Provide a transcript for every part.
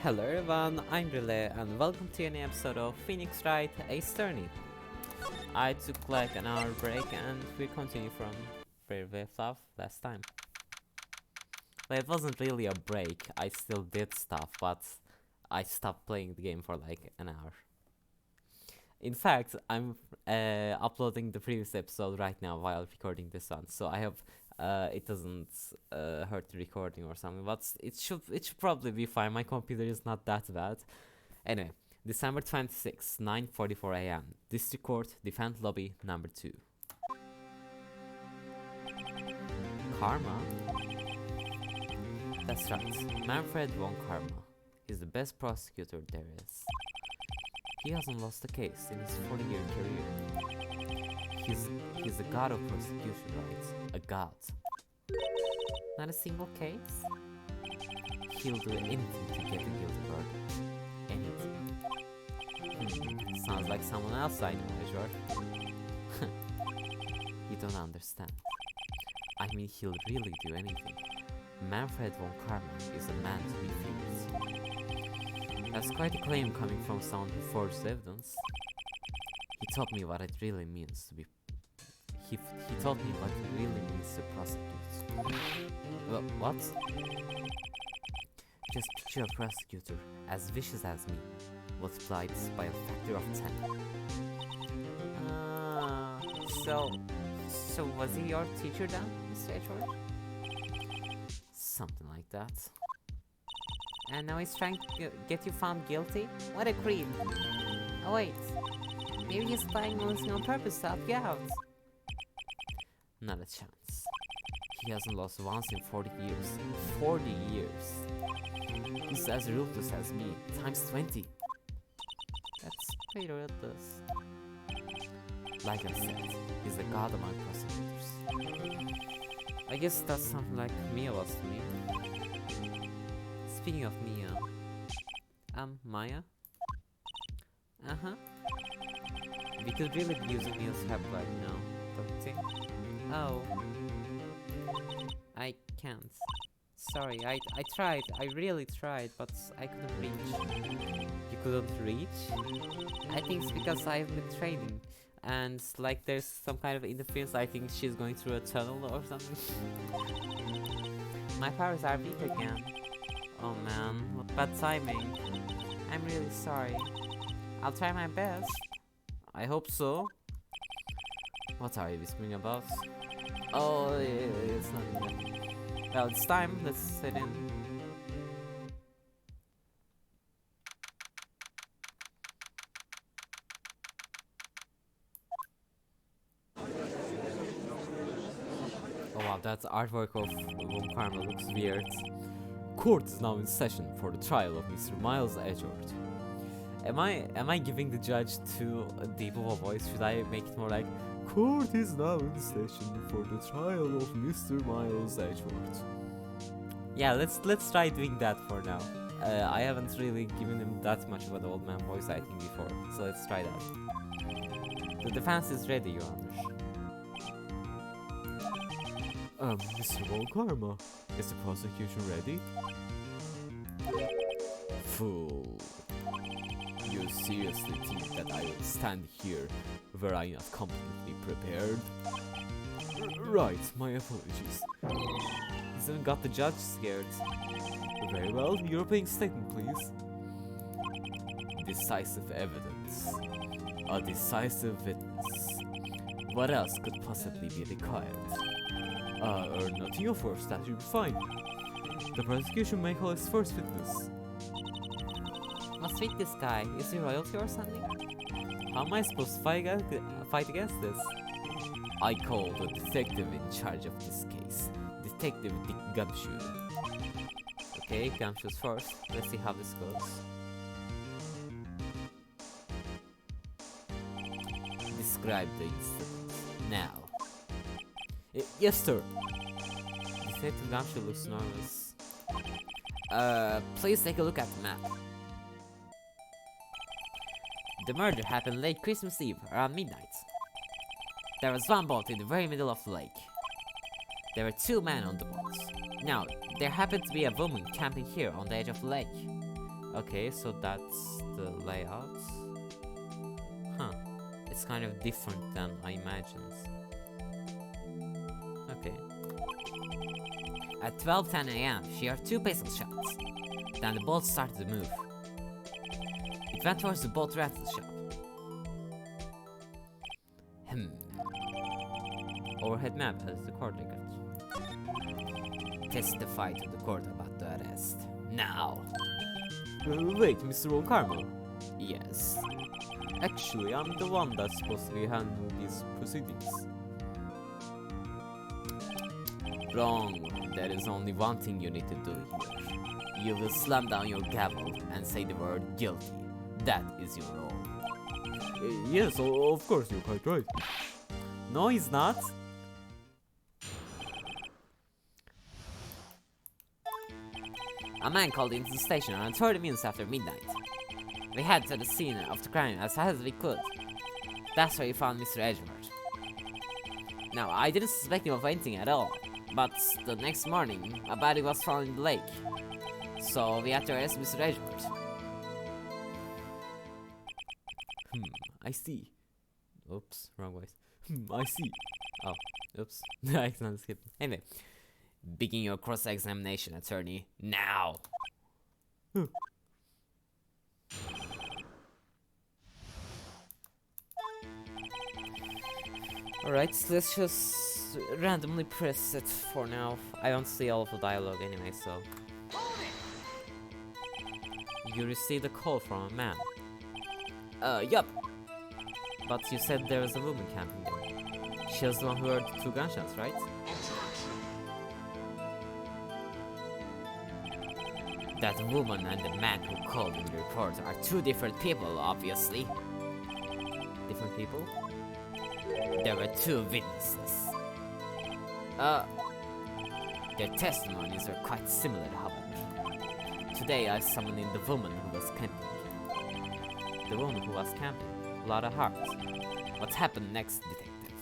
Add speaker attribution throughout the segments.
Speaker 1: Hello everyone, I'm Relay and welcome to a new episode of Phoenix Wright Ace Attorney. I took like an hour break and we continue from where we left off last time. Well, it wasn't really a break, I still did stuff, but I stopped playing the game for like an hour. In fact, I'm uploading the previous episode right now while recording this one, so I hope it doesn't hurt the recording or something, but it should probably be fine. My computer is not that bad. Anyway, December 26, 9:44 a.m. District Court, Defense Lobby, number 2. Karma? That's right, Manfred von Karma. He's the best prosecutor there is. He hasn't lost a case in his 40-year career. He's a god of prosecution, right? A god. Not a single case? He'll do anything to get a guilty verdict. Anything. Sounds like someone else I know, Major. You don't understand. I mean, he'll really do anything. Manfred von Karma is a man to be feared. That's quite a claim coming from someone who forged evidence. He taught me what it really means to be. He taught me what it really means to prosecute. What? Just picture a prosecutor as vicious as me, multiplied by a factor of 10. So was he your teacher then, Mr. Edward? Something like that. And now he's trying to get you found guilty? What a creep! Oh wait, maybe he's spying on purpose to help you out. Not a chance. He hasn't lost once in 40 years. 40 years! He's as ruthless as me, times 20. That's pretty ruthless. Like I said, he's the god among prosecutors. I guess that's something like Mia was to me. Speaking of Mia, Maya? Uh-huh. We could really use Mia's help right now, don't you think? Oh. I can't. Sorry, I tried, I really tried, but I couldn't reach. You couldn't reach? I think it's because I've been training, and like there's some kind of interference. I think she's going through a tunnel or something. My powers are weak again. Oh man, what bad timing. I'm really sorry. I'll try my best. I hope so. What are you whispering about? Oh, it's nothing. Well, it's time. Let's sit in. Oh wow, that artwork of Von Karma looks weird. Court is now in session for the trial of Mr. Miles Edgeworth. Am I giving the judge too deep of a voice? Should I make it more like Court is now in session for the trial of Mr. Miles Edgeworth? Yeah, let's try doing that for now. I haven't really given him that much of an old man voice I think before, so let's try that. The defense is ready, Your Honor. Mr. Von Karma, is the prosecution ready? Fool. You seriously think that I will stand here were I not completely prepared? Right, my apologies. He's even got the judge scared. Very well, European statement please. Decisive evidence. A decisive witness. What else could possibly be required? Nothing of course, that should be fine. The prosecution may call its first witness. What's with this guy? Is he royalty or something? How am I supposed to fight against this? I call the detective in charge of this case. Detective Dick Gumshoe. Okay, Gumshoe's first. Let's see how this goes. Describe the incident. Now. Yes, sir. Detective Gumshoe looks nervous. Please take a look at the map. The murder happened late Christmas Eve, around midnight. There was one boat in the very middle of the lake. There were 2 men on the boat. Now, there happened to be a woman camping here on the edge of the lake. Okay, so that's the layout. Huh. It's kind of different than I imagined. Okay. At 12:10 a.m., she heard 2 pistol shots. Then the boat started to move. It went towards the boat rental shop. Overhead map has the court record. Testify to the court about the arrest. Now! Wait, Mr. Von Karma? Yes. Actually, I'm the one that's supposed to be handling these proceedings. Wrong. There is only one thing you need to do here. You will slam down your gavel and say the word guilty. That is your role. Yes, of course, you're quite right. No, he's not. A man called into the station around 30 minutes after midnight. We headed to the scene of the crime as fast as we could. That's where we found Mr. Edgeworth. Now, I didn't suspect him of anything at all, but the next morning, a body was found in the lake. So we had to arrest Mr. Edgeworth. I see. Oops, wrong voice. I see. Oh, oops. I accidentally skipped. Anyway. Begin your cross-examination, attorney, now! Alright, so let's just randomly press it for now. I don't see all of the dialogue anyway, so... You received a call from a man. Yup! But you said there was a woman camping there. She was the one who heard 2 gunshots, right? That woman and the man who called in the report are 2 different people, obviously. Different people? There were 2 witnesses. Their testimonies were quite similar, however. Today I summoned in the woman who was camping. The woman who was camping? Lot of heart. What happened next, detective?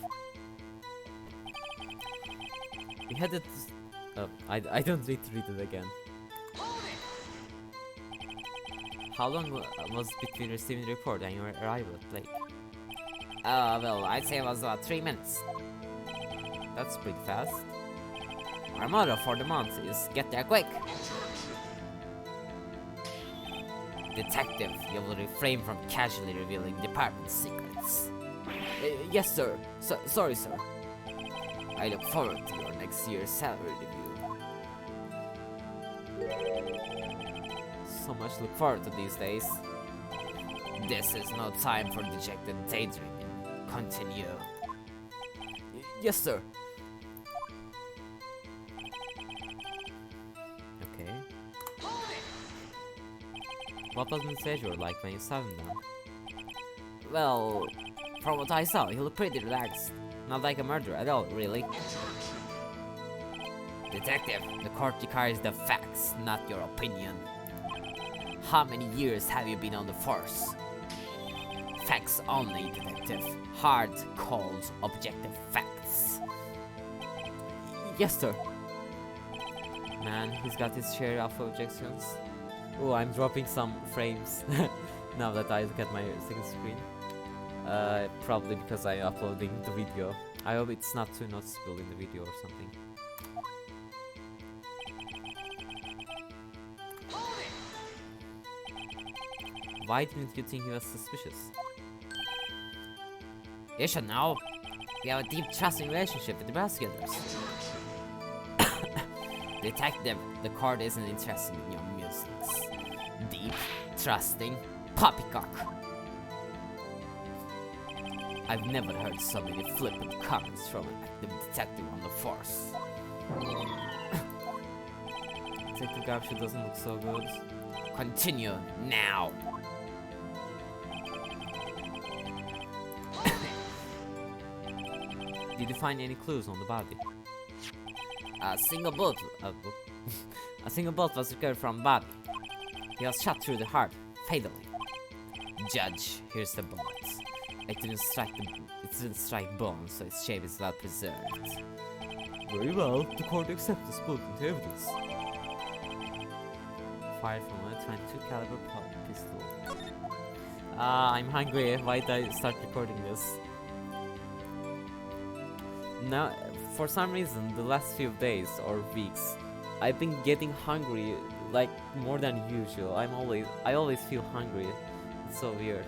Speaker 1: We headed to... I don't need to read it again. How long was between receiving the report and your arrival at the lake? Well, I'd say it was about 3 minutes. That's pretty fast. Our motto for the month is get there quick. Detective, you will refrain from casually revealing department secrets. Yes, sir. Sorry, sir. I look forward to your next year's salary review. So much to look forward to these days. This is no time for dejected daydreaming. Continue. Yes, sir. Okay. What was Mr. Edgeworth like when you saw him then? Well, from what I saw, he looked pretty relaxed. Not like a murderer at all, really. Detective, the court requires the facts, not your opinion. How many years have you been on the force? Facts only, detective. Hard, cold, objective facts. Yes, sir. Man, he's got his share of objections. Oh, I'm dropping some frames now that I look at my second screen. Probably because I'm uploading the video. I hope it's not too noticeable in the video or something. Why didn't you think he was suspicious? You should know. We have a deep trusting relationship with the prosecutors. Detective, the court isn't interested in your musings. Deep, trusting, poppycock. I've never heard so many flippant comments from an active detective on the force. Detective Garbage doesn't look so good. Continue now. Did you find any clues on the body? A single bullet was recovered from the body. He was shot through the heart, fatally. Judge, here's the bullet. It didn't strike bone, so its shape is well preserved. Very well, the court accepts this bullet into evidence. fired from a 22 caliber pistol. I'm hungry. Why did I start recording this? Now, for some reason, the last few days or weeks, I've been getting hungry like more than usual. I always feel hungry. It's so weird.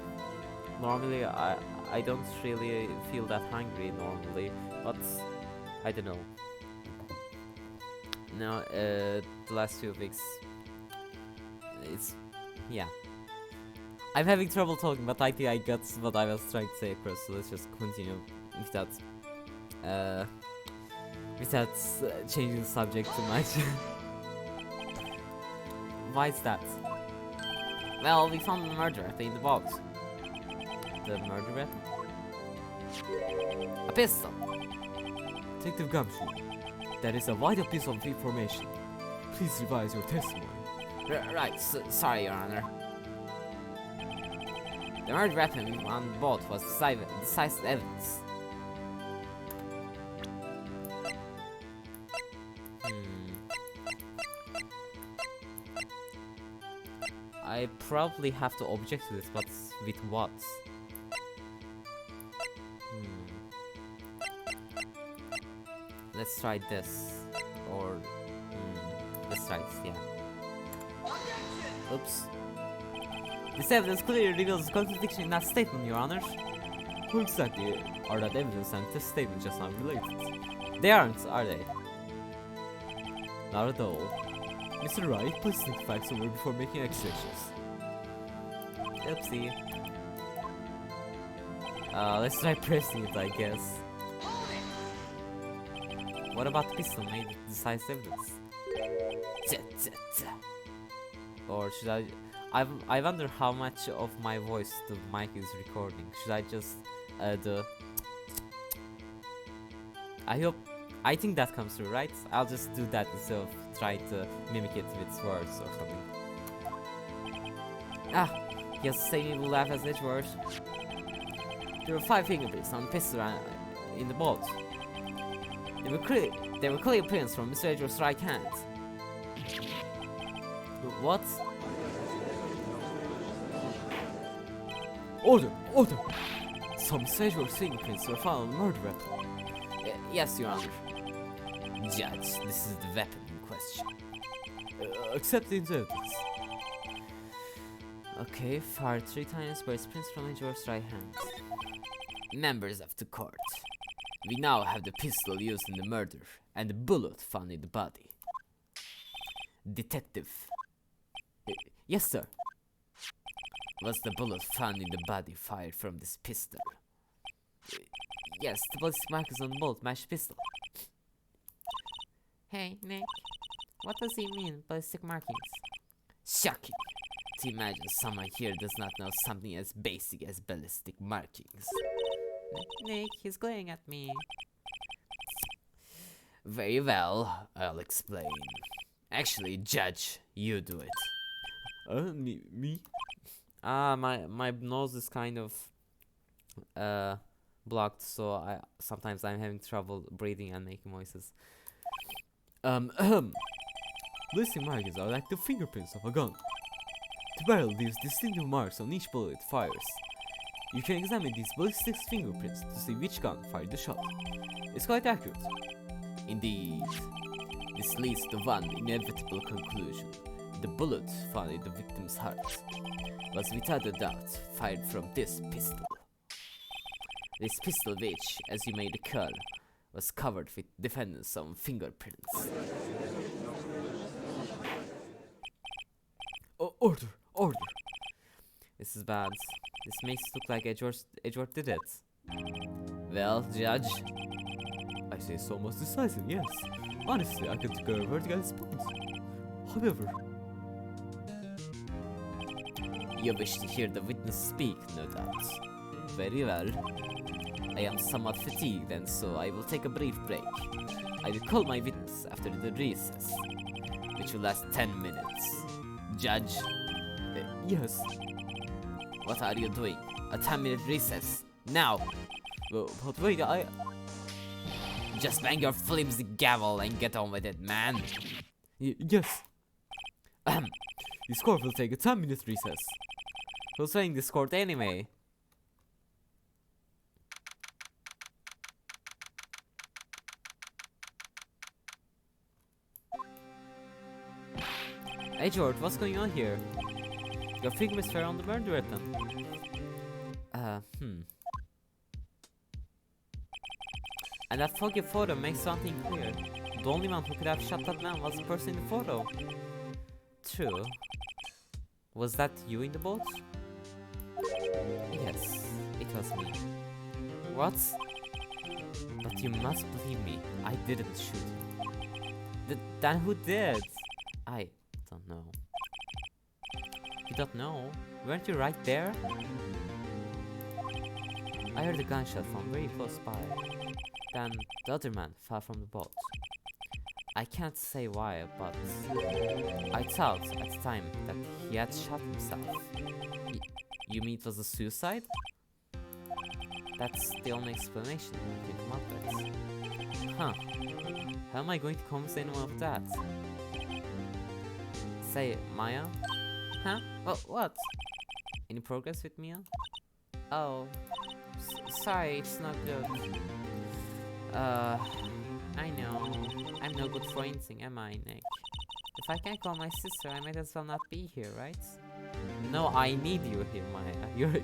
Speaker 1: Normally, I don't really feel that hungry normally, but I don't know. Now, the last few weeks, yeah. I'm having trouble talking, but I think I got what I was trying to say across, so let's just continue without changing the subject too much. Why is that? Well, we found the murder weapon in the box. The murder weapon? A pistol!
Speaker 2: Detective Gumshoe, that is a vital piece of information. Please revise your testimony.
Speaker 1: Right, sorry, Your Honor. The murder weapon on the boat was decisive evidence. I probably have to object to this, but with what? Let's try this, or let's try this, yeah. Oops. This evidence clearly reveals a contradiction in that statement, Your Honor.
Speaker 2: Who exactly are that evidence and this statement just unrelated?
Speaker 1: They aren't, are they?
Speaker 2: Not at all. Mr. Wright, please think the facts over before making accusations.
Speaker 1: Oopsie. Let's try pressing it, I guess. What about the pistol made with decisive evidence? Or should I wonder how much of my voice the mic is recording. Should I just do... I think that comes through, right? I'll just do that instead of try to mimic it with words or something. Ah, he has the same evil laugh as Edgeworth. There were 5 fingerprints on the pistol in the boat. They were clear prints from Mr. Edgeworth's right hand. What?
Speaker 2: Order! Order! Some Edgeworth's fingerprints were found on the murder weapon.
Speaker 1: Yes, Your Honor. Judge, this is the weapon in question.
Speaker 2: Accepting the evidence.
Speaker 1: Okay, fired 3 times by prints from Edgeworth's right hand. Members of the court, we now have the pistol used in the murder and the bullet found in the body. Detective. Yes, sir. Was the bullet found in the body fired from this pistol? Yes, the ballistic markers on the bullet match the pistol. Hey, Nick. What does he mean, ballistic markings? Shocking to imagine someone here does not know something as basic as ballistic markings. Nick, he's glaring at me. Very well, I'll explain. Actually, Judge, you do it.
Speaker 2: Me?
Speaker 1: My nose is kind of blocked, so sometimes I'm having trouble breathing and making noises.
Speaker 2: Ballistic markings are like the fingerprints of a gun. The barrel leaves distinctive marks on each bullet it fires. You can examine these ballistic fingerprints to see which gun fired the shot. It's quite accurate.
Speaker 1: Indeed. This leads to one inevitable conclusion. The bullet found in the victim's heart was without a doubt fired from this pistol. This pistol which, as you may recall, was covered with defendant's own fingerprints.
Speaker 2: Order! Order!
Speaker 1: This is bad. This makes it look like Edgeworth did it. Well, Judge?
Speaker 2: I say so most decisive, yes. Honestly, I can take a verdict at this point. However...
Speaker 1: You wish to hear the witness speak, no doubt. Very well. I am somewhat fatigued, and so I will take a brief break. I will call my witness after the recess, which will last 10 minutes. Judge?
Speaker 2: Yes.
Speaker 1: What are you doing? A 10-minute recess. Now!
Speaker 2: But wait,
Speaker 1: Just bang your flimsy gavel and get on with it, man.
Speaker 2: Yes. This court will take a 10-minute recess. Who's saying this court anyway? Hey George, what's going on here? Your fingerprints were on the murder weapon. And that foggy photo makes something clear. The only one who could have shot that man was the person in the photo. True. Was that you in the boat? Yes, it was me. What? But you must believe me, I didn't shoot him. Then who did? I don't know. You don't know? Weren't you right there? I heard a gunshot from very close by. Then the other man fell from the boat. I can't say why, but I thought at the time that he had shot himself. You mean it was a suicide? That's the only explanation I can come up with. Huh. How am I going to convince anyone of that? Say, Maya? Huh? What? Any progress with Mia? Oh. Sorry, it's not good. I know. I'm no good for anything, am I, Nick? If I can't call my sister, I might as well not be here, right? No, I need you here, Maya.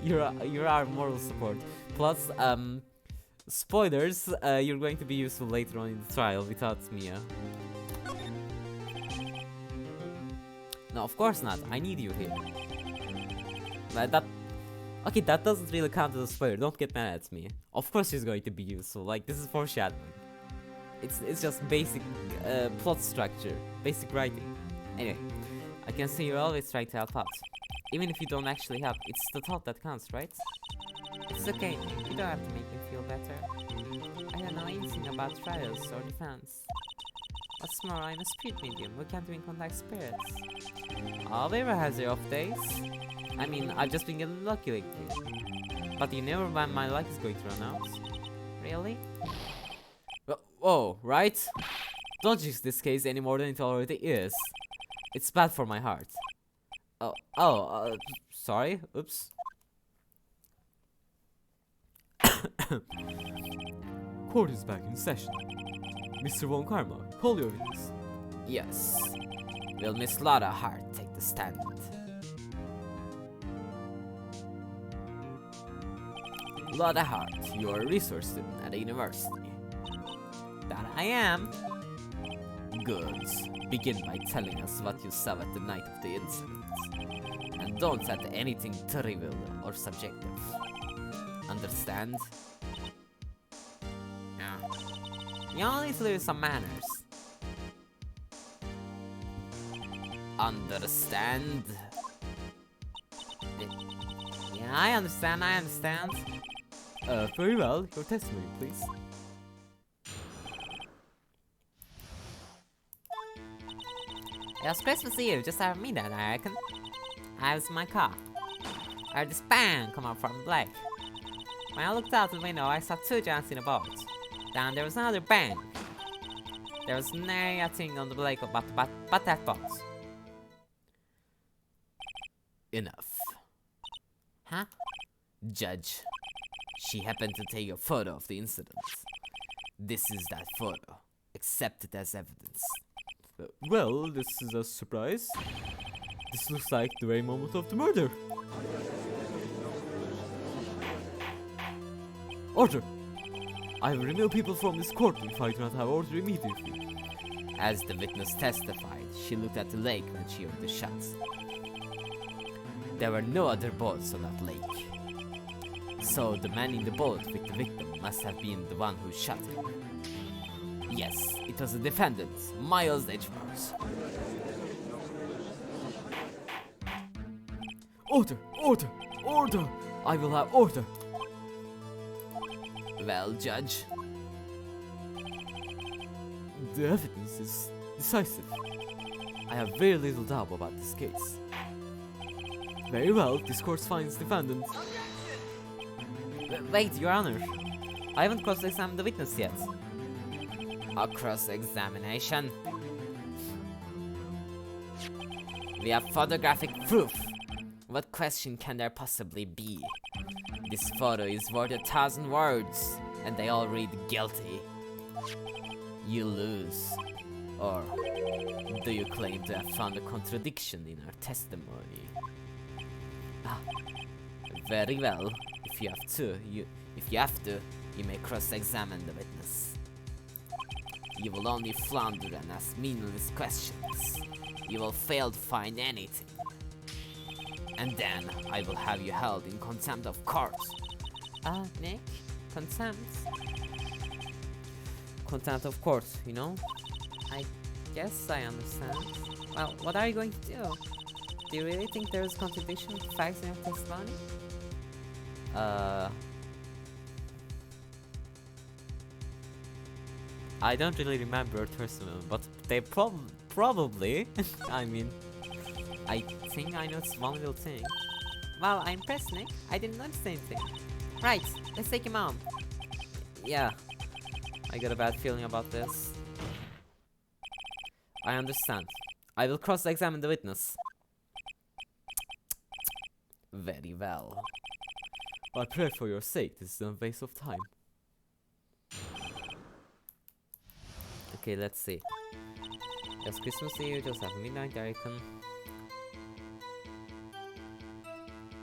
Speaker 2: You're our moral support. Plus, spoilers, you're going to be useful later on in the trial without Mia. No, of course not. I need you here. Okay, that doesn't really count as a spoiler. Don't get mad at me. Of course she's going to be useful. Like, this is foreshadowing. It's just basic plot structure, basic writing. Anyway, I can see you're always trying to help out. Even if you don't actually help, it's the thought that counts, right? It's okay, you don't have to make me feel better. I don't know anything about trials or defense. What's more, I'm a spirit medium who can't even contact spirits. Everyone has their off days. I mean, I've just been getting lucky lately. But you never when my luck is going to run out. Really? Whoa, right? Don't jinx this case any more than it already is. It's bad for my heart. Sorry, oops. Court is back in session. Mr. Von Karma, call your witness. Yes. Will Miss Lara Hart take the stand? Lara Hart, you are a research student at a university. That I am. Good. Begin by telling us what you saw at the night of the incident. And don't add anything trivial or subjective. Understand? Yeah. You all need to lose some manners. Understand? Yeah, I understand. Very well. Your testimony, please. It was Christmas Eve, just after midnight, I reckon. I was in my car. I heard this bang come up from the lake. When I looked out the window, I saw two giants in a boat. Then there was another bang. There was nothing on the lake but that boat. Enough. Huh? Judge, she happened to take a photo of the incident. This is that photo. Accept it as evidence. Well, this is a surprise. This looks like the very moment of the murder. Order! I will remove people from this court if I do not have order immediately. As the witness testified, she looked at the lake when she heard the shots. There were no other boats on that lake. So the man in the boat with the victim must have been the one who shot him. Yes, it was the defendant, Miles Edgeworth. Order! Order! Order! I will have order! Well, Judge. The evidence is decisive. I have very little doubt about this case. Very well, this court finds defendant. Wait, Your Honor. I haven't cross-examined the witness yet. A cross-examination?
Speaker 1: We have photographic proof. What question can there possibly be? This photo is worth 1,000 words, and they all read guilty. You lose. Or do you claim to have found a contradiction in our testimony? Ah, very well. If you have to, you may cross-examine the witness. You will only flounder and ask meaningless questions. You will fail to find anything. And then I will have you held in contempt of court. Nick? Contempt? Contempt of court, you know? I guess I understand. Well, what are you going to do? Do you really think there is contradiction with facts in your testimony?
Speaker 2: I don't really remember your testimony, but they probably. I mean,
Speaker 1: I think I noticed one little thing. Wow, I'm impressed, Nick. I didn't notice anything. Right, let's take him on. Yeah, I got a bad feeling about this. I understand. I will cross-examine the witness. Very well.
Speaker 2: I pray for your sake, this is a waste of time.
Speaker 1: Okay, let's see. Just Christmas Eve, just after midnight, I reckon.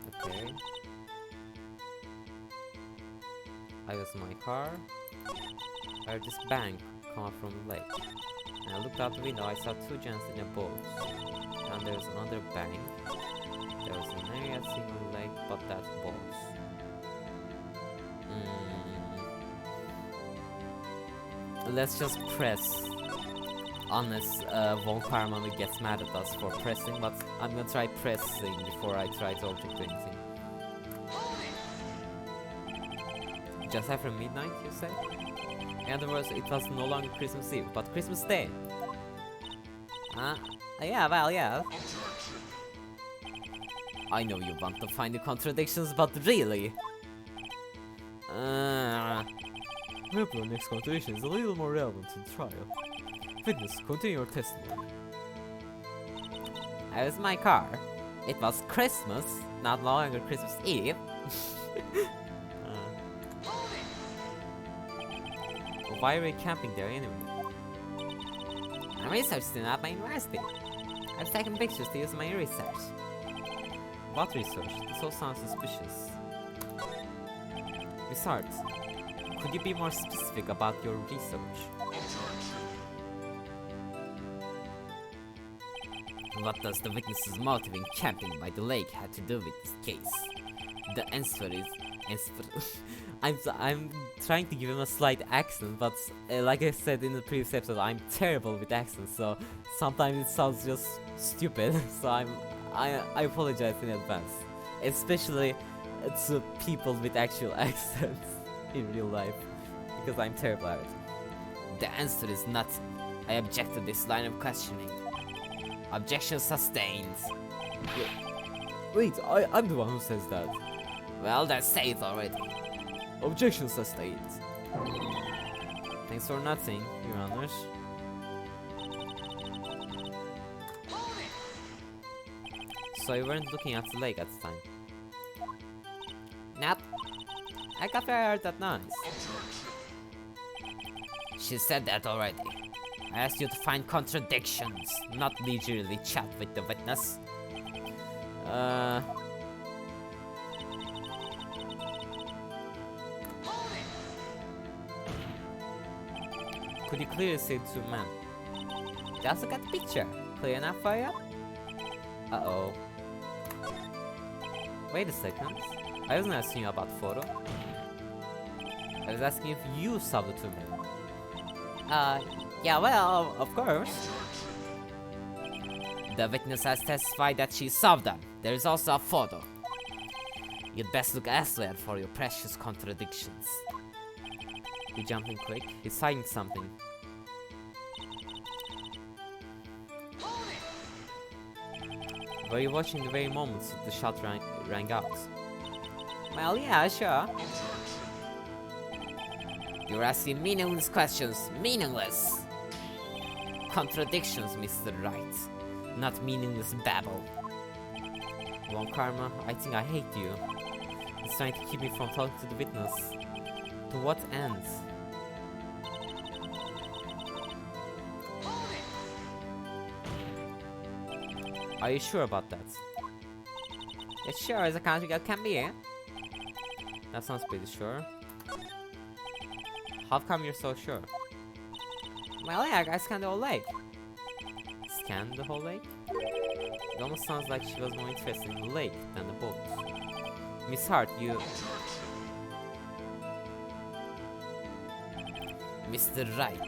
Speaker 1: Okay. I was in my car. I heard this bang come up from the lake. And I looked out the window, I saw two gents in a boat. And there's another bang. There was an area seen on the lake, but that's boats. Let's just press. Unless Von Karman gets mad at us for pressing, but I'm gonna try pressing before I try to object to anything. Just after midnight, you say? In other words, it was no longer Christmas Eve, but Christmas Day. Yeah, well, yeah. I know you want to find the contradictions, but really?
Speaker 2: However, our next contradiction is a little more relevant to the trial. Witness, continue your testimony.
Speaker 1: I was in my car. It was Christmas, not no longer Christmas Eve.
Speaker 2: Why are you camping there anyway?
Speaker 1: I'm a research student at my university. I've taken pictures to use in my research.
Speaker 2: What research? This all sounds suspicious. Besides, could you be more specific about your research?
Speaker 1: What does the witness's motive in camping by the lake have to do with this case? The answer is...
Speaker 2: I'm trying to give him a slight accent, but like I said in the previous episode, I'm terrible with accents, so sometimes it sounds just stupid. So I apologize in advance, especially to people with actual accents in real life, because I'm terrible at it.
Speaker 1: The answer is nothing. I object to this line of questioning. Objection sustained.
Speaker 2: Wait, I'm the one who says that.
Speaker 1: Well, then say it already.
Speaker 2: Objection sustained.
Speaker 1: Thanks for nothing, Your Honors. So you weren't looking at the lake at the time? Nope. I thought I heard that noise. She said that already. I asked you to find contradictions, not leisurely chat with the witness. Could you clearly see two men? Just look at the picture. Clear enough for you? Uh-oh. Wait a second. I wasn't asking you about the photo. I was asking if you saw the two men. Yeah, well, of course. The witness has testified that she saw them. There is also a photo. You'd best look elsewhere for your precious contradictions.
Speaker 2: He jumped in quick. He's hiding something. Were you watching the very moments the shot rang out?
Speaker 1: Well, yeah, sure. You're asking meaningless questions. Meaningless! Contradictions, Mr. Wright. not meaningless babble. Wrong karma, I think I hate you. It's trying to keep me from talking to the witness. To what end? Are you sure about that? As sure as a country girl can be, eh? That sounds pretty sure. How come you're so sure? My leg, I scanned the whole lake. Scanned the whole lake? It almost sounds like she was more interested in the lake than the boat. Miss Hart, you... Mr. Wright,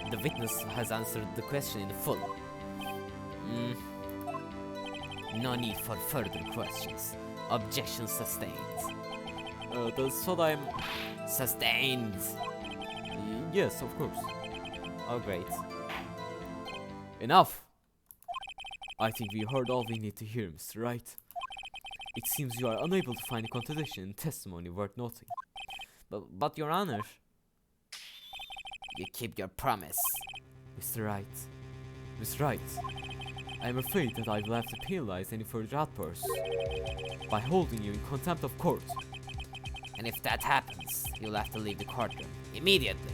Speaker 1: the witness has answered the question in full. No need for further questions. Objection sustained.
Speaker 2: That's what I'm...
Speaker 1: Sustained!
Speaker 2: Yes, of course.
Speaker 1: Oh great.
Speaker 2: Enough! I think we heard all we need to hear, Mr. Wright. It seems you are unable to find a contradiction in testimony worth noting.
Speaker 1: But Your Honor... You keep your promise.
Speaker 2: Mr. Wright. Miss Wright. I am afraid that I will have to penalize any further outbursts by holding you in contempt of court.
Speaker 1: And if that happens, you'll have to leave the courtroom immediately.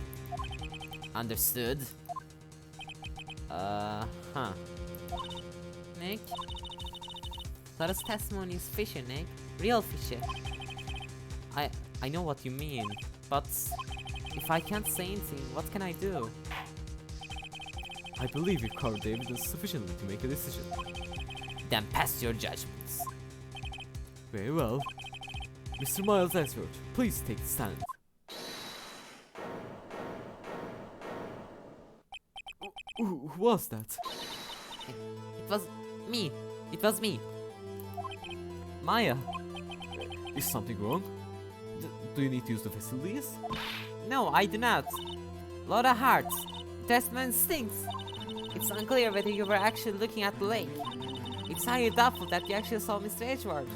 Speaker 1: Understood? Nick? Lara's testimony is fishy, Nick. Real fishy. I know what you mean, but if I can't say anything, what can I do?
Speaker 2: I believe you've covered the evidence sufficiently to make a decision.
Speaker 1: Then pass your judgments.
Speaker 2: Very well. Mr. Miles Edward, please take the stand. Who was that?
Speaker 1: It was me. It was me. Maya.
Speaker 2: Is something wrong? Do you need to use the facilities?
Speaker 1: No, I do not. Laura Hart. Testament stinks. It's unclear whether you were actually looking at the lake. It's highly doubtful that you actually saw Mr. Edgeworth.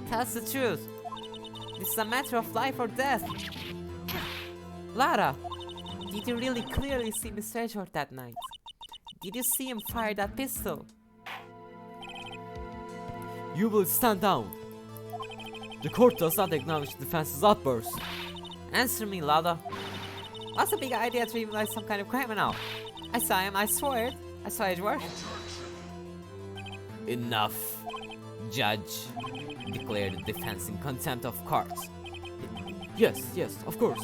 Speaker 1: Tell us the truth. This is a matter of life or death. Lara, did you really clearly see Mr. Edgeworth that night? Did you see him fire that pistol?
Speaker 2: You will stand down. The court does not acknowledge the defense's outburst.
Speaker 1: Answer me, Lara. What's the big idea to even like some kind of criminal? I saw him, I swear it. I saw Edgeworth. Enough, Judge. Declare the defense in contempt of court.
Speaker 2: Yes, of course.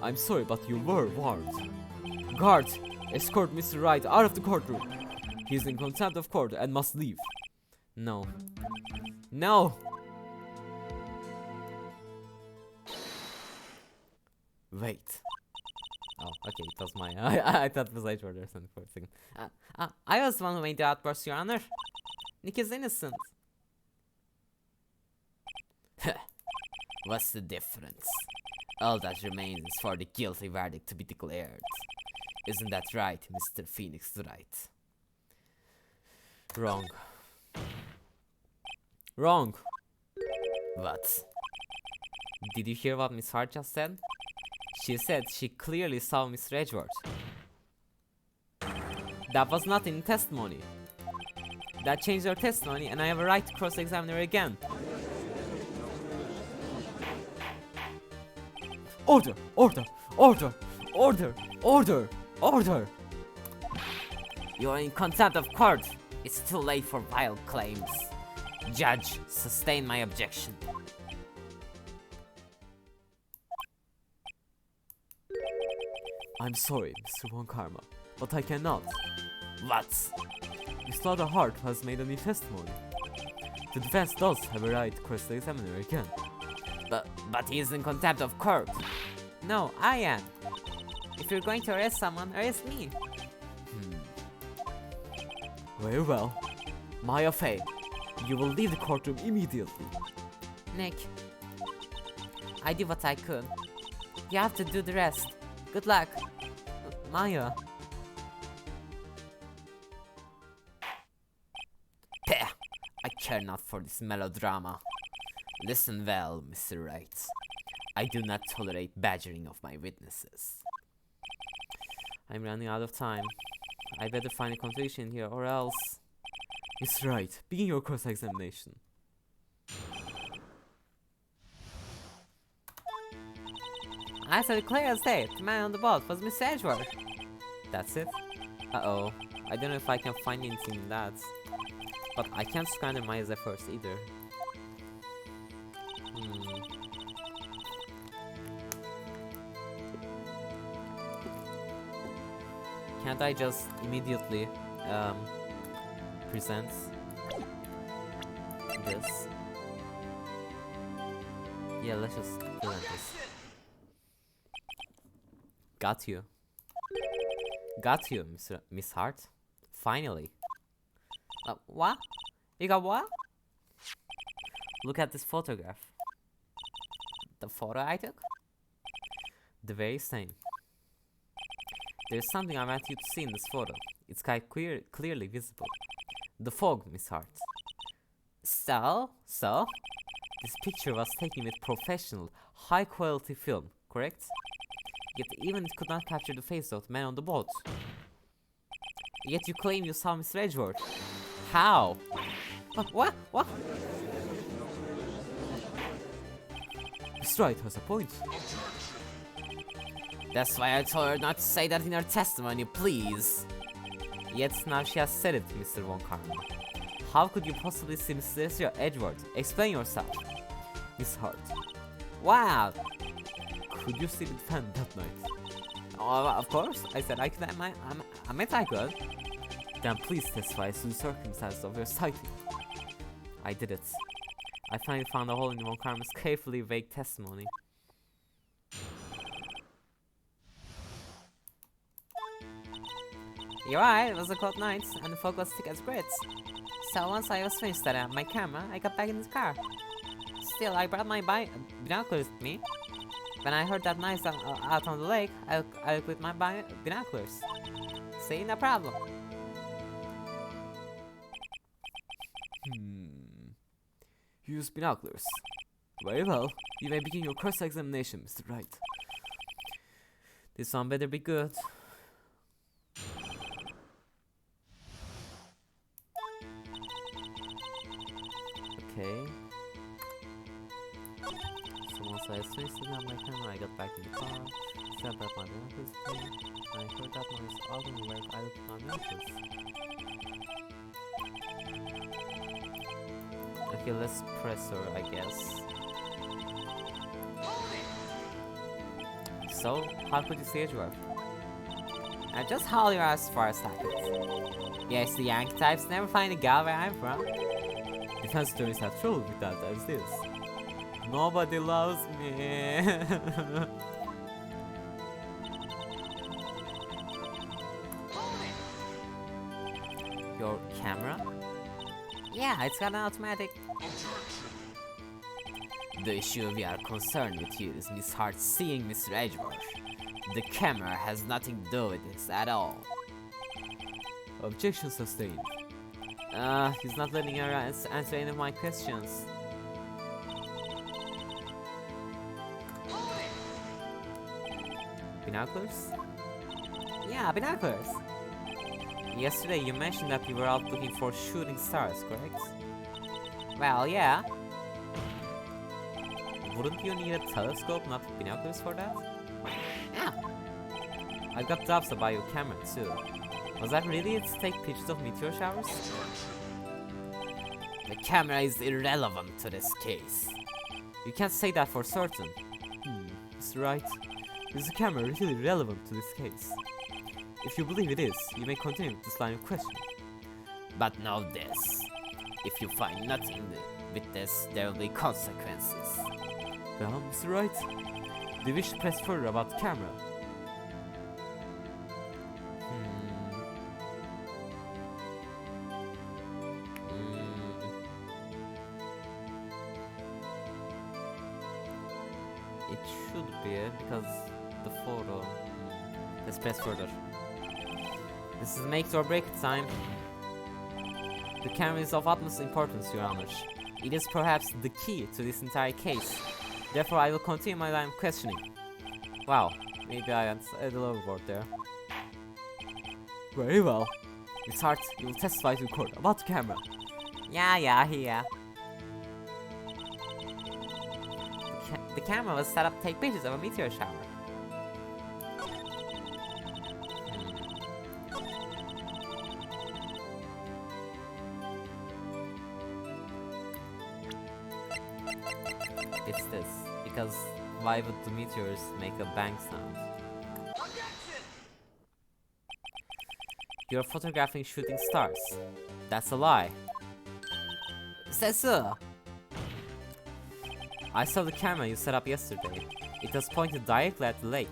Speaker 2: I'm sorry, but you were warned. Guard, escort Mr. Wright out of the courtroom. He is in contempt of court and must leave.
Speaker 1: No. No!
Speaker 2: Wait.
Speaker 1: Oh, okay, it was my... I thought it was Edgeworth or something for a second. I was the one who made the outburst, Your Honor. Nick is innocent. What's the difference? All that remains is for the guilty verdict to be declared. Isn't that right, Mr. Phoenix Wright?
Speaker 2: Wrong. Wrong.
Speaker 1: What? Did you hear what Miss Hart just said? She said she clearly saw Mr. Edgeworth. That was not in testimony. That changed her testimony and I have a right to cross-examine her again.
Speaker 2: Order! Order! Order! Order! Order! Order!
Speaker 1: You are in contempt of court. It's too late for vile claims. Judge, sustain my objection.
Speaker 2: I'm sorry, Mr. Von Karma, but I cannot.
Speaker 1: What?
Speaker 2: Miss Laura Hart has made a new testimony. The defense does have a right to cross-examine her again.
Speaker 1: But he is in contempt of court. No, I am. If you're going to arrest someone, arrest me.
Speaker 2: Very well. Maya Fey, you will leave the courtroom immediately.
Speaker 1: Nick, I did what I could. You have to do the rest. Good luck. Maya. Peh! I care not for this melodrama. Listen well, Mr. Wright. I do not tolerate badgering of my witnesses. I'm running out of time. I better find a contradiction here or else.
Speaker 2: Mr. Wright, begin your cross-examination.
Speaker 1: I saw it clear as day. The man on the boat was Miss Edgeworth. That's it? Uh-oh. I don't know if I can find anything in that. But I can't squander my efforts either. Can't I just immediately present this? Yeah, let's just present this. Got you. Got you, Miss Hart. Finally. What? You got what? Look at this photograph. The photo I took? The very same. There's something I want you to see in this photo. It's quite clearly visible. The fog, Miss Hart. So? This picture was taken with professional, high-quality film, correct? Yet even it could not capture the face of the man on the boat. Yet you claim you saw Mr. Edgeworth. How? What?
Speaker 2: Mr. Wright has a point.
Speaker 1: That's why I told her not to say that in her testimony, please. Yet now she has said it, Mr. Von Karma. How could you possibly see Mr. Edgeworth? Explain yourself.
Speaker 2: Miss Hart.
Speaker 1: Wow!
Speaker 2: Could you see the fan that night?
Speaker 1: Oh, of course. I said I could. I meant I could.
Speaker 2: Then please testify to the circumstances of your sighting.
Speaker 1: I did it. I finally found a hole in Von Karma's carefully vague testimony. You're right, it was a cold night, and the fog was thick as grits. So once I was finished setting up my camera, I got back in the car. Still, I brought my binoculars with me. When I heard that noise out on the lake, I looked with my binoculars. See, no problem.
Speaker 2: You use binoculars. Very well. You may begin your cross-examination, Mr. Wright.
Speaker 1: This one better be good. Okay. So once I switched it on my camera, I got back in the car, set up my binoculars, and I heard that noise out on the lake. I looked at my binoculars. Okay, let's press her, I guess. So, how could you see Edgeworth? I just haul your ass as far as I could. Yes, the Yankee types never find a gal where I'm from.
Speaker 2: Defense attorneys have trouble with that as this.
Speaker 1: Nobody loves me. Your camera? Yeah, it's got an automatic. The issue we are concerned with here is Miss Hart seeing Mr. Edgeworth. The camera has nothing to do with this at all.
Speaker 2: Objection sustained.
Speaker 1: He's not letting her answer any of my questions. Binoculars? Yeah, binoculars. Yesterday you mentioned that you were out looking for shooting stars, correct? Well, yeah. Wouldn't you need a telescope, not binoculars for that? Yeah. I got doubts about your camera too. Was that really it to take pictures of meteor showers? The camera is irrelevant to this case. You can't say that for certain.
Speaker 2: Mr. Wright, is the camera really relevant to this case? If you believe it is, you may continue with this line of questioning.
Speaker 1: But know this. If you find nothing with this, there will be consequences.
Speaker 2: Well, Mr. Wright, do you wish to press further about the camera?
Speaker 1: It should be, because the photo... Let's press further. This is make or break time. The camera is of utmost importance, Your Honor. It is perhaps the key to this entire case. Therefore, I will continue my line of questioning. Wow, maybe I went a little overboard there.
Speaker 2: Very well. Miss Hart, you will testify to court about the camera.
Speaker 1: Yeah. The camera was set up to take pictures of a meteor shower. It's this, because why would the meteors make a bang sound? You're photographing shooting stars. That's a lie. Says so. I saw the camera you set up yesterday. It was pointed directly at the lake.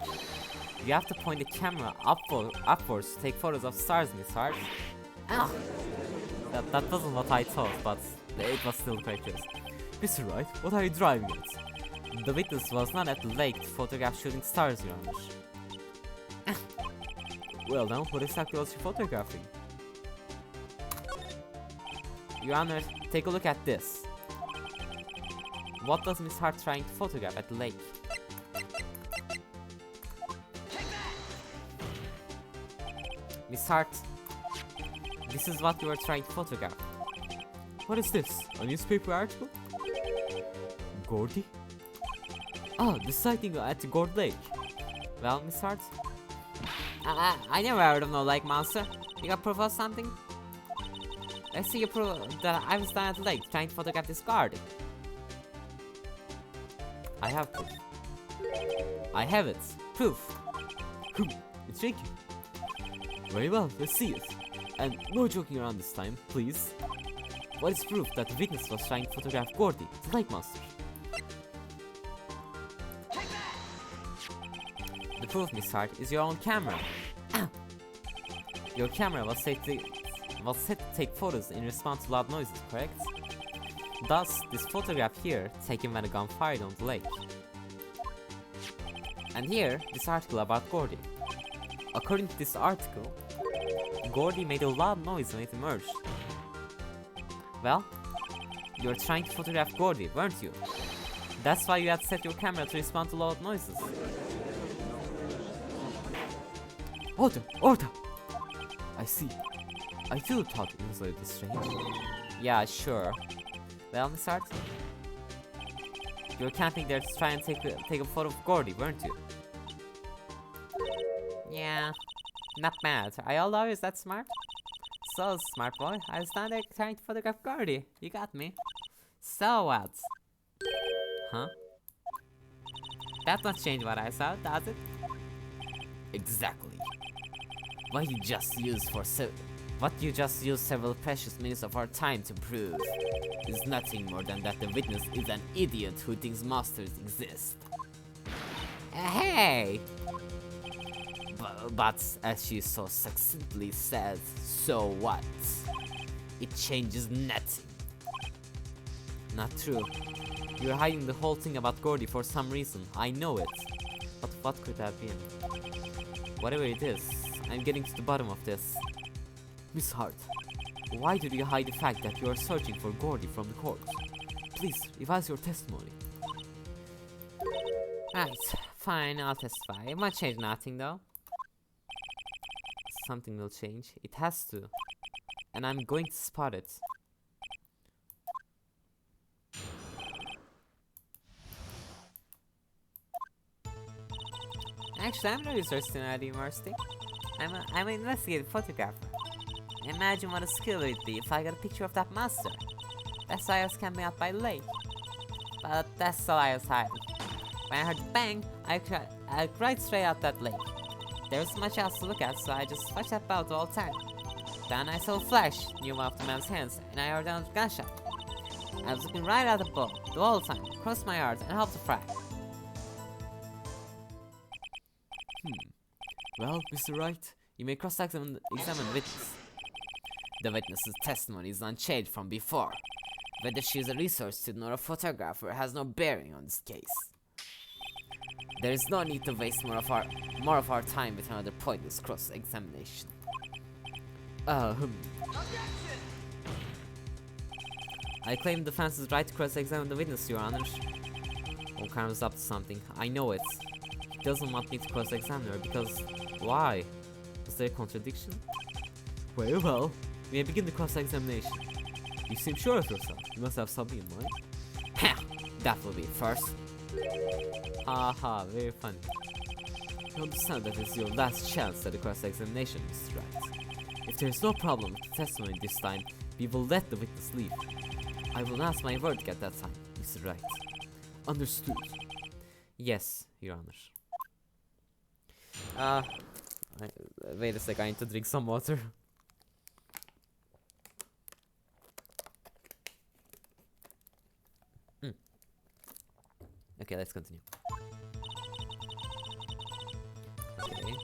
Speaker 1: You have to point the camera upwards to take photos of stars, Miss Hart. Ow! That wasn't what I thought, but it was still correct choice.
Speaker 2: Mr. Wright, what are you driving at?
Speaker 1: The witness was not at the lake to photograph shooting stars, Your Honor.
Speaker 2: Well then, what exactly was you photographing?
Speaker 1: Your Honor, take a look at this. What was Miss Hart trying to photograph at the lake? Miss Hart, this is what you were trying to photograph.
Speaker 2: What is this? A newspaper article? Gordy? Oh, the sighting at the Gord Lake.
Speaker 1: Well, Miss Hart? I never heard of no lake monster. You got proof of something? Let's see your proof that I was down at the lake trying to photograph this garden. I have proof. I have it. Proof.
Speaker 2: It's shaking. Very well, let's see it. And no joking around this time, please. What is proof that the witness was trying to photograph Gordy, the lake monster?
Speaker 1: The proof, Miss Hart, is your own camera. Ow. Your camera was set to take photos in response to loud noises, correct? Thus, this photograph here, taken when a gun fired on the lake. And here, this article about Gordy. According to this article, Gordy made a loud noise when it emerged. Well, you were trying to photograph Gordy, weren't you? That's why you had set your camera to respond to loud noises.
Speaker 2: Order! I see. I too thought it was a little strange.
Speaker 1: Yeah, sure. Well, Miss Hart, you were camping there to try and take a photo of Gordy, weren't you? Yeah, not bad. Are y'all always that smart? So smart, boy. I was down there trying to photograph Gordy. You got me. So what? Huh? That won't change what I saw, does it?
Speaker 2: Exactly.
Speaker 1: What you just used several precious minutes of our time to prove is nothing more than that the witness is an idiot who thinks monsters exist. Hey! But as she so succinctly said, so what? It changes nothing. Not true. You're hiding the whole thing about Gordy for some reason. I know it. But what could that be? Whatever it is, I'm getting to the bottom of this.
Speaker 2: Miss Hart, why did you hide the fact that you are searching for Gordy from the court? Please, revise your testimony.
Speaker 1: Right, fine, I'll testify. It might change nothing though. Something will change. It has to. And I'm going to spot it. Actually, I'm a research student at the university. I'm an investigative photographer. Imagine what a skill it would be if I got a picture of that monster. That's why I was camping out by the lake. But that's all I was hiding. When I heard the bang, I cried straight out that lake. There was much else to look at, so I just watched that boat all the time. Then I saw a flash near one of the man's hands, and I heard another gunshot. I was looking right at the boat the whole time, crossed my arms, and helped to fry.
Speaker 2: Well, Mr. Wright, you may cross-examine the witness.
Speaker 1: The witness's testimony is unchanged from before. Whether she is a research student or a photographer has no bearing on this case. There is no need to waste more of our time with another pointless cross-examination. I claim the defense's right to cross-examine the witness, Your Honor. Volkarm is up to something. I know it. He doesn't want me to cross-examine her because... Why? Is there a contradiction?
Speaker 2: Very well. We may begin the cross-examination. You seem sure of yourself. You must have something in mind.
Speaker 1: Ha! That will be first.
Speaker 2: Haha, very funny. You understand that it's your last chance at the cross-examination, Mr. Wright. If there is no problem with the testimony this time, we will let the witness leave. I will ask my verdict at that time, Mr. Wright. Understood.
Speaker 1: Yes, Your Honor. Wait a sec, I need to drink some water. Okay, let's continue. Okay.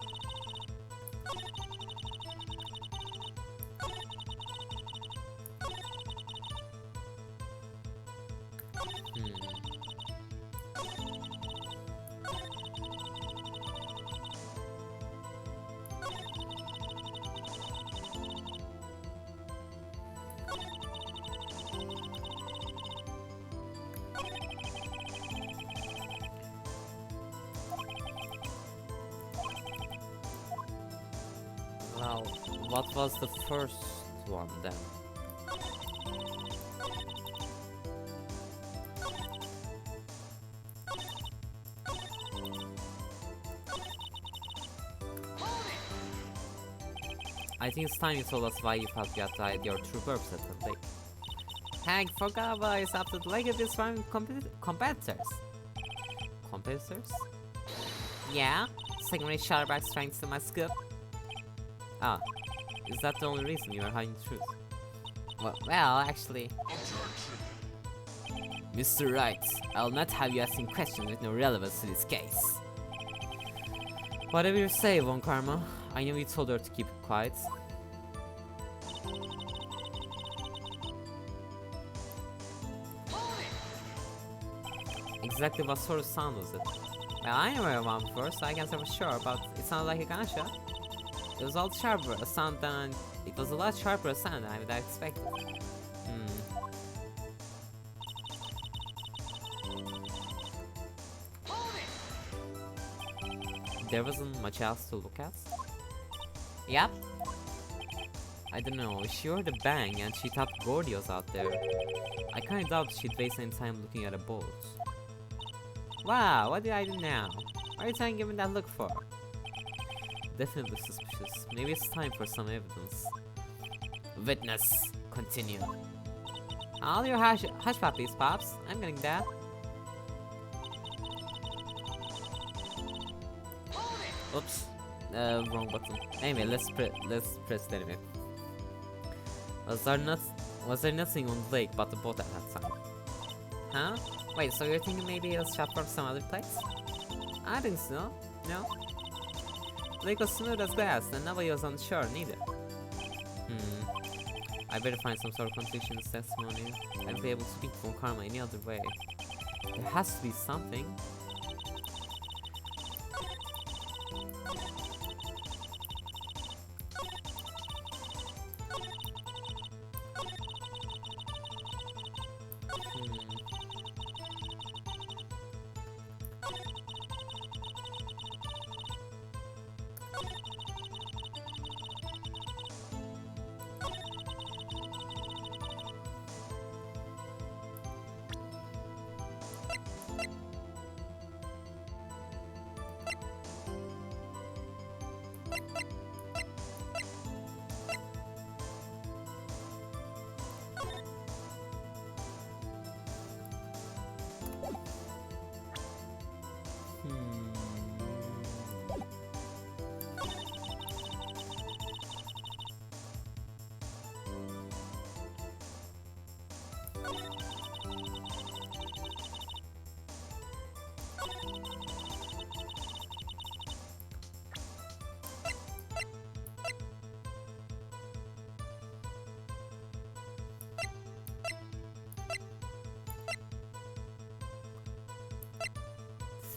Speaker 1: Well, what was the first one then? I think it's time you told us why you felt you had to hide your true purpose at the lake. Hank forgot about yourself to the lake of this from competitors. Competitors? Yeah? Secondary Shutterback's trying to steal my scoop. Ah, is that the only reason you are hiding the truth? Well, actually... Mr. Wright, I'll not have you asking questions with no relevance to this case. Whatever you say, Von Karma. I know you told her to keep it quiet. Exactly what sort of sound was it? Well, I never heard one before, so I can't say for sure, but it sounded like a gunshot. It was a lot sharper a sound than it was a lot sharper a sound than I would have expected. There wasn't much else to look at. Yep. I don't know, she heard a bang and she thought Gordy was out there. I kinda doubt she'd waste any time looking at a boat. Wow, what did I do now? What are you trying to give me that look for? Definitely suspicious. Maybe it's time for some evidence. Witness, continue. All your hush puppies, Pops. I'm getting that. Oops. Wrong button. Anyway, let's press it anyway. Was there nothing on the lake but the boat at that time? Huh? Wait, so you're thinking maybe it was shot from some other place? I think so. No? The lake was smooth as glass and nobody was on shore neither. I better find some sort of contradiction in this testimony. I won't be able to speak from Karma any other way. There has to be something.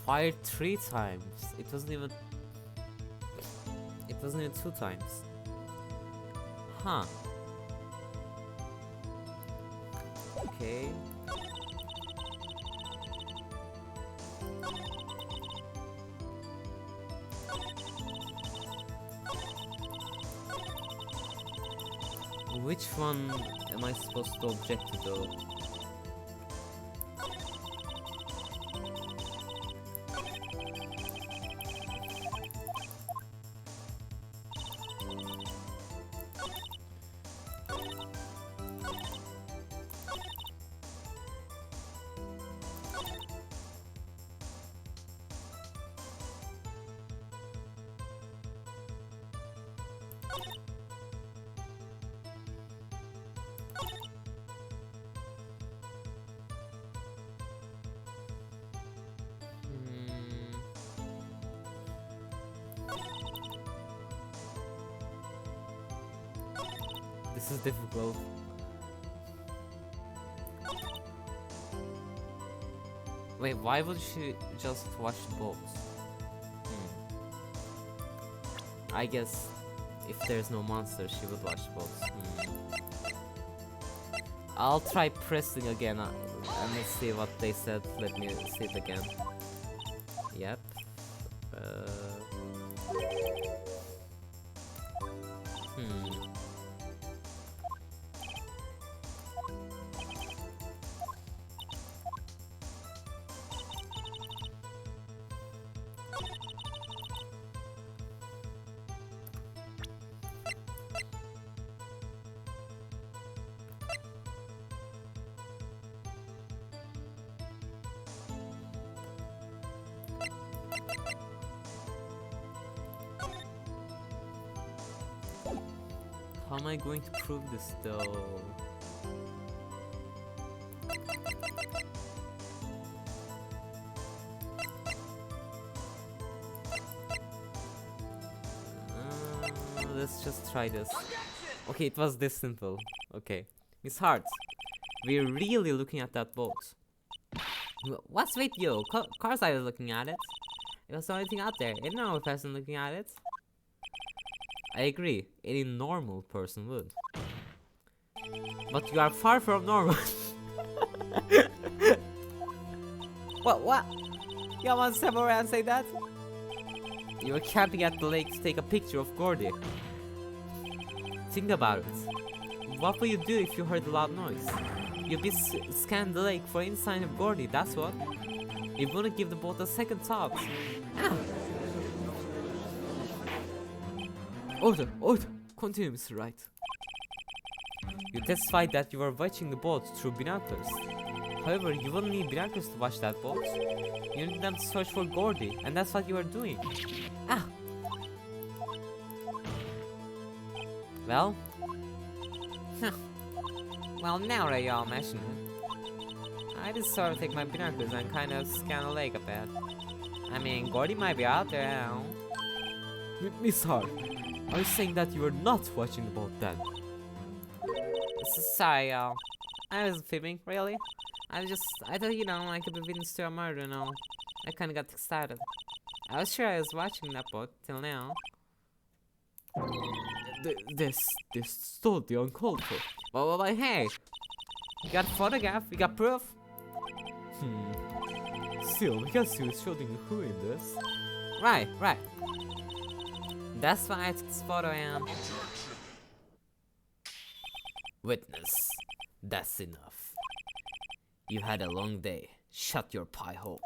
Speaker 1: Fired 3 times. It wasn't even 2 times. Huh. Okay. Which one am I supposed to object to though? This is difficult. Wait, why would she just watch both? I guess if there's no monster, she would watch both. I'll try pressing again and let's see what they said. Let me see it again. Yep. How am I going to prove this though? Let's just try this. Okay, it was this simple. Okay. Miss Hart, we're really looking at that boat. What's with you? Course I was looking at it. It was the only thing out there. Any normal person looking at it. I agree, any normal person would. But you are far from normal. What? You want to step over and say that? You were camping at the lake to take a picture of Gordy. Think about it. What will you do if you heard a loud noise? You'd be scanning the lake for any sign of Gordy, that's what. You wouldn't give the boat a second thought. Ow. Order! Continue, Mr. Wright. You testified that you were watching the boat through binoculars. However, you wouldn't need binoculars to watch that boat. You need them to search for Gordy, and that's what you were doing. Ah! Well? Well, now that y'all mention it, I just sort of take my binoculars and kind of scan the lake a bit. I mean, Gordy might be out there now.
Speaker 2: Miss Hart, are you saying that you were not watching the boat then?
Speaker 1: Sorry, y'all. I wasn't fibbing, really. I thought, you know, I could be witness to a murder and all. I kinda got excited. I was sure I was watching that boat till now.
Speaker 2: This totally uncalled for.
Speaker 1: Well, hey! You got a photograph? You got proof?
Speaker 2: Still, we can see who's shooting who in this.
Speaker 1: Right. That's why I took this photo and... Witness. That's enough. You had a long day. Shut your pie hole.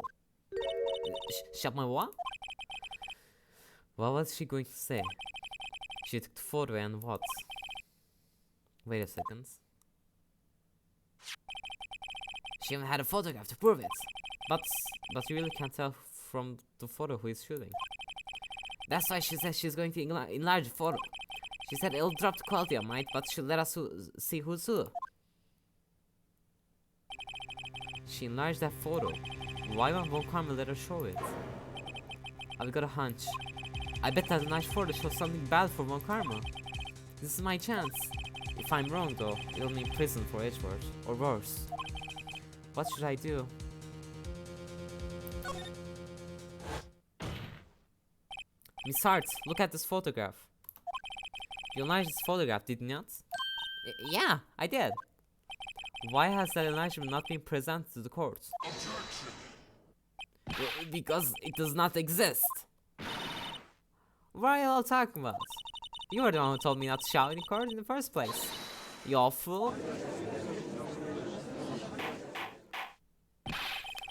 Speaker 1: Shut my what? What was she going to say? She took the photo and what? Wait a second. She even had a photograph to prove it. But you really can't tell from the photo who is shooting. That's why she says she's going to enlarge the photo. She said it'll drop the quality of mine, but she'll let us see who's who. She enlarged that photo. Why won't Von Karma let her show it? I've got a hunch. I bet that enlarged photo shows something bad for Von Karma. This is my chance. If I'm wrong though, it'll mean prison for Edgeworth, or worse. What should I do? Miss Hart, look at this photograph. You enlarged this photograph, did you not? Yeah, I did. Why has that enlargement not been presented to the court? Because it does not exist. What are you all talking about? You were the one who told me not to shout in court in the first place. You fool.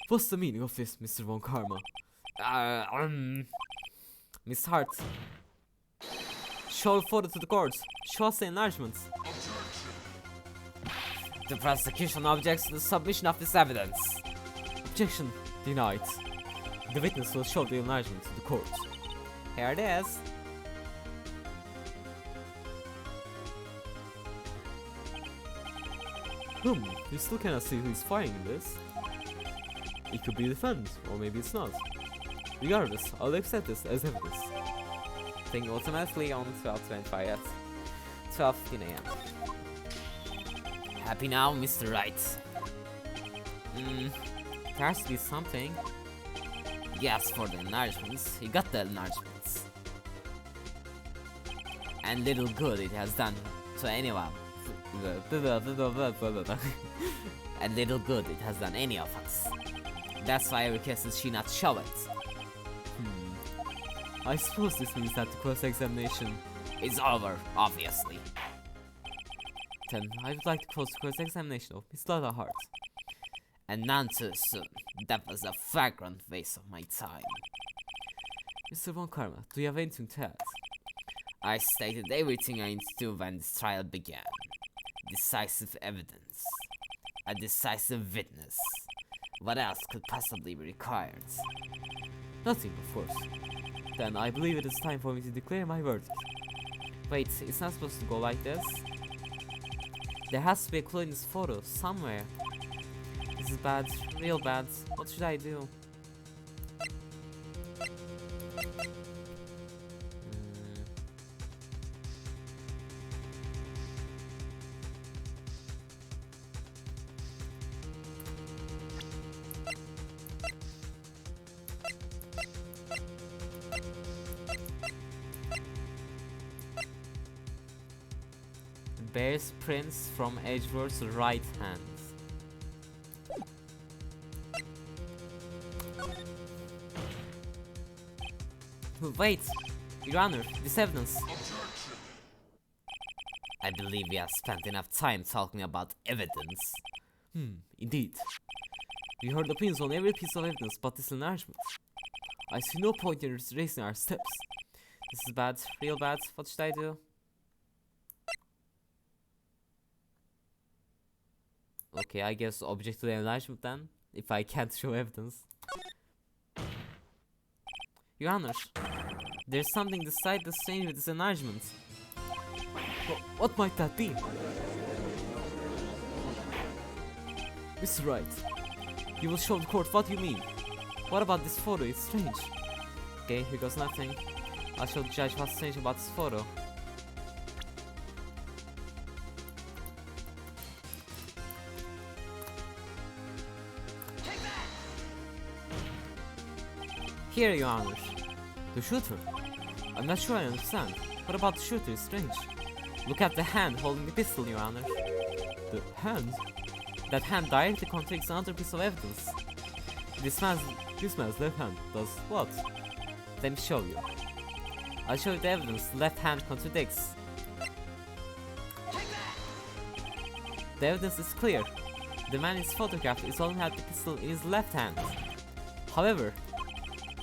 Speaker 2: What's the meaning of this, Mr. Von Karma?
Speaker 1: Miss Hart.
Speaker 2: Show photo to the court. Show us the enlargement.
Speaker 1: The prosecution objects to the submission of this evidence.
Speaker 2: Objection denied. The witness will show the enlargement to the court.
Speaker 1: Here it is.
Speaker 2: We still cannot see who is firing this. It could be the defendant, or maybe it's not. Regardless, I'll accept this as evidence.
Speaker 1: Thing automatically on 12:25 at 12:15 a.m. Happy now, Mr. Wright? There has to be something. Yes, for the enlargements. He got the enlargements. And little good it has done to anyone. And little good it has done any of us. That's why I requested she not show it.
Speaker 2: I suppose this means that the cross-examination
Speaker 1: is over, obviously.
Speaker 2: Then I would like to close the cross-examination of Miss Lala Hart.
Speaker 1: And none too soon. That was a flagrant waste of my time.
Speaker 2: Mr. Von Karma, do you have anything to add?
Speaker 1: I stated everything I need to do when this trial began. Decisive evidence. A decisive witness. What else could possibly be required?
Speaker 2: Nothing, of course. Then I believe it is time for me to declare my verdict.
Speaker 1: Wait, it's not supposed to go like this? There has to be a clue in this photo, somewhere. This is bad, real bad. What should I do? Bears prints from Edgeworth's right hand. Wait, Your Honor, this evidence. I believe we have spent enough time talking about evidence.
Speaker 2: Indeed. We heard opinions on every piece of evidence but this enlargement. I see no point in retracing our steps.
Speaker 1: This is bad, real bad. What should I do? Okay, I guess object to the enlargement then, if I can't show evidence. Your Honor, there's something decidedly strange with this enlargement.
Speaker 2: What might that be? Mr. Wright, you will show the court what you mean. What about this photo? It's strange.
Speaker 1: Okay, here goes nothing. I'll show the judge what's strange about this photo. Here, Your Honor.
Speaker 2: The shooter? I'm not sure I understand. What about the shooter is strange?
Speaker 1: Look at the hand holding the pistol, Your Honor.
Speaker 2: The hand?
Speaker 1: That hand directly contradicts another piece of evidence.
Speaker 2: This man's left hand does what?
Speaker 1: Let me show you. I'll show you the evidence the left hand contradicts. The evidence is clear. The man in his photograph is holding out the pistol in his left hand. However,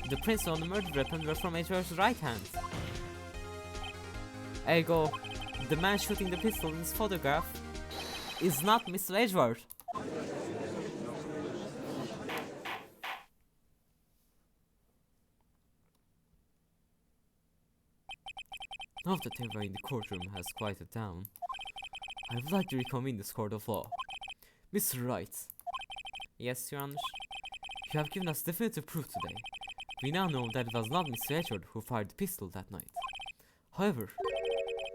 Speaker 1: the prints on the murder weapon were from Edgeworth's right hand. Ergo, the man shooting the pistol in his photograph is not Mr. Edgeworth.
Speaker 2: Now that everyone in the courtroom has quieted down, I would like to reconvene this court of law. Mr. Wright.
Speaker 1: Yes, Your Honor.
Speaker 2: You have given us definitive proof today. We now know that it was not Mr. Edgeworth who fired the pistol that night. However,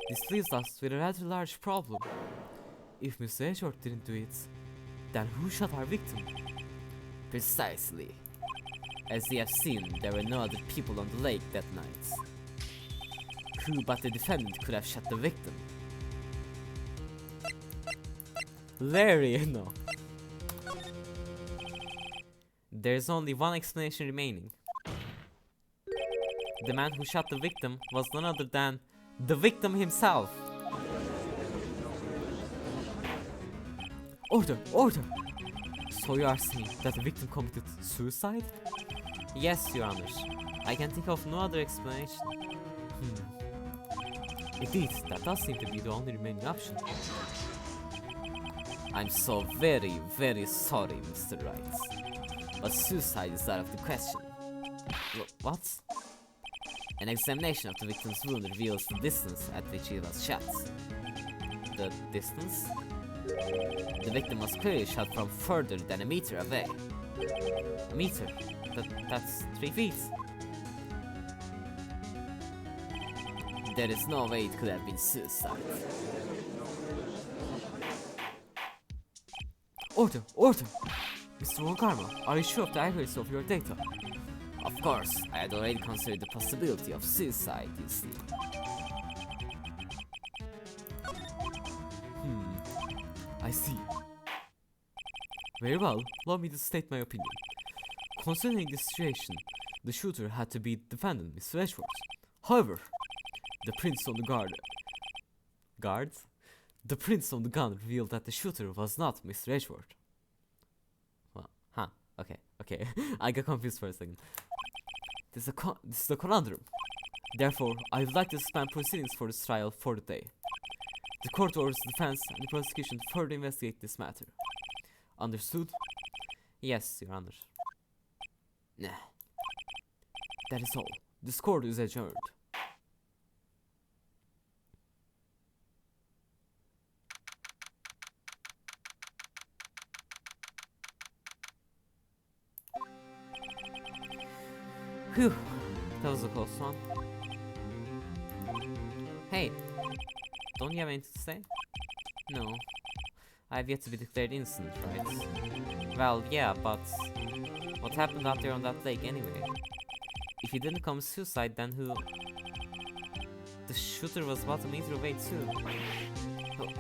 Speaker 2: this leaves us with a rather large problem. If Mr. Edgeworth didn't do it, then who shot our victim?
Speaker 1: Precisely. As you have seen, there were no other people on the lake that night. Who but the defendant could have shot the victim?
Speaker 2: Larry, no.
Speaker 1: There's only one explanation remaining. The man who shot the victim was none other than the victim himself.
Speaker 2: Order! Order! So you are saying that the victim committed suicide?
Speaker 1: Yes, Your Honor. I can think of no other explanation.
Speaker 2: Indeed, that does seem to be the only remaining option.
Speaker 1: I'm so very, very sorry, Mr. Wright. But suicide is out of the question.
Speaker 2: What?
Speaker 1: An examination of the victim's wound reveals the distance at which he was shot.
Speaker 2: The distance?
Speaker 1: The victim was clearly shot from further than a meter away.
Speaker 2: A meter? That's 3 feet.
Speaker 1: There is no way it could have been suicide.
Speaker 2: Order! Order! Mr. Von Karma, are you sure of the accuracy of your data?
Speaker 1: Of course, I had already considered the possibility of suicide, you see.
Speaker 2: I see. Very well, allow me to state my opinion. Considering the situation, the shooter had to be defendant, Mr. Edgeworth. However, the prints on the the prints on the gun revealed that the shooter was not Mr. Edgeworth.
Speaker 1: Well,
Speaker 2: Okay, I got confused for a second. This is a conundrum. Therefore, I would like to suspend proceedings for this trial for the day. The court orders the defense and the prosecution to further investigate this matter. Understood?
Speaker 1: yes, Your Honor.
Speaker 2: Nah. That is all. This court is adjourned.
Speaker 1: Whew, that was a close one. Hey, don't you have anything to say?
Speaker 2: No.
Speaker 1: I have yet to be declared innocent, right? Well, yeah, but what happened out there on that lake anyway? If he didn't commit suicide, then who? The shooter was about a meter away too.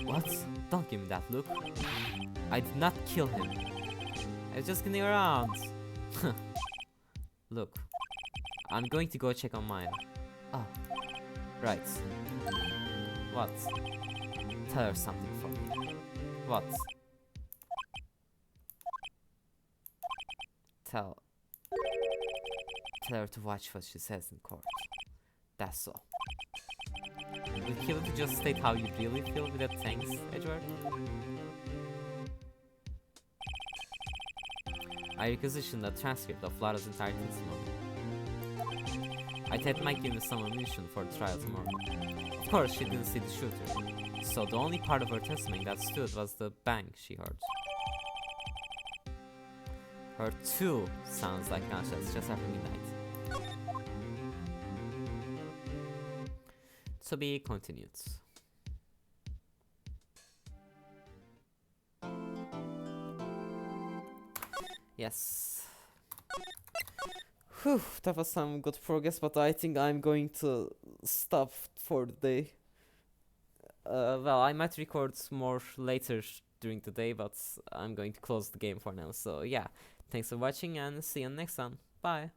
Speaker 2: What?
Speaker 1: Don't give me that look. I did not kill him. I was just kidding around. Look, I'm going to go check on Maya.
Speaker 2: Ah,
Speaker 1: right. What? Tell her something for me. What? Tell her to watch what she says in court. That's all. Would it kill to just state how you really feel with that thanks, Edward? I requisitioned the transcript of Lara's entire testimony. I thought might give me some ammunition for the trial tomorrow. Of course, she didn't see the shooter, so the only part of her testimony that stood was the bang she heard. Her too sounds like gunshots just after midnight. To be continued. Yes. Whew, that was some good progress, but I think I'm going to stop for the day. Well, I might record more later during the day, but I'm going to close the game for now. So yeah, thanks for watching and see you next time. Bye.